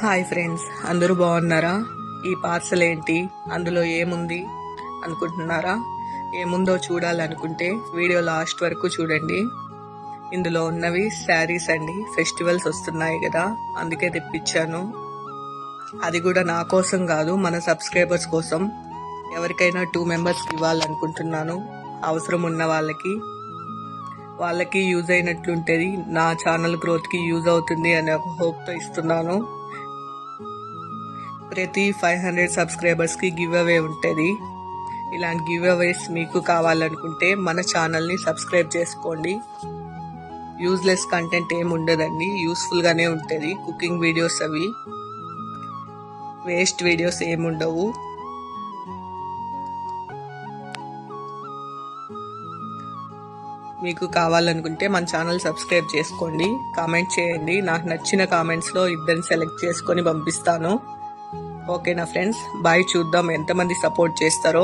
Hi friends, అందరూ బాగున్నారా? ఈ పార్సల్ ఏంటి, అందులో ఏముంది అనుకుంటున్నారా? ఏముందో చూడాలనుకుంటే వీడియో లాస్ట్ వరకు చూడండి. ఇందులో ఉన్నవి శారీస్ అండి. ఫెస్టివల్స్ వస్తున్నాయి కదా, అందుకే తెప్పించాను. అది కూడా నా కోసం కాదు, మన సబ్స్క్రైబర్స్ కోసం. ఎవరికైనా 2 మెంబర్స్కి ఇవ్వాలనుకుంటున్నాను. అవసరం ఉన్న వాళ్ళకి యూజ్ అయినట్లుంటుంది, నా ఛానల్ గ్రోత్కి యూజ్ అవుతుంది అనే ఒక హోప్తో ఇస్తున్నాను. ప్రతి 500 సబ్స్క్రైబర్స్కి గివ్ అవే ఉంటుంది. ఇలాంటి గివ్ అవేస్ మీకు కావాలనుకుంటే మన ఛానల్ని సబ్స్క్రైబ్ చేసుకోండి. యూజ్లెస్ కంటెంట్ ఏమి ఉండదండి, యూస్ఫుల్గానే ఉంటుంది. కుకింగ్ వీడియోస్, అవి వేస్ట్ వీడియోస్ ఏమి ఉండవు. మీకు కావాలనుకుంటే మన ఛానల్ సబ్స్క్రైబ్ చేసుకోండి. కామెంట్ చేయండి, నాకు నచ్చిన కామెంట్స్లో ఇద్దరిని సెలెక్ట్ చేసుకొని పంపిస్తాను. ఓకేనా ఫ్రెండ్స్, బాయ్. చూద్దాం ఎంతమంది సపోర్ట్ చేస్తారో.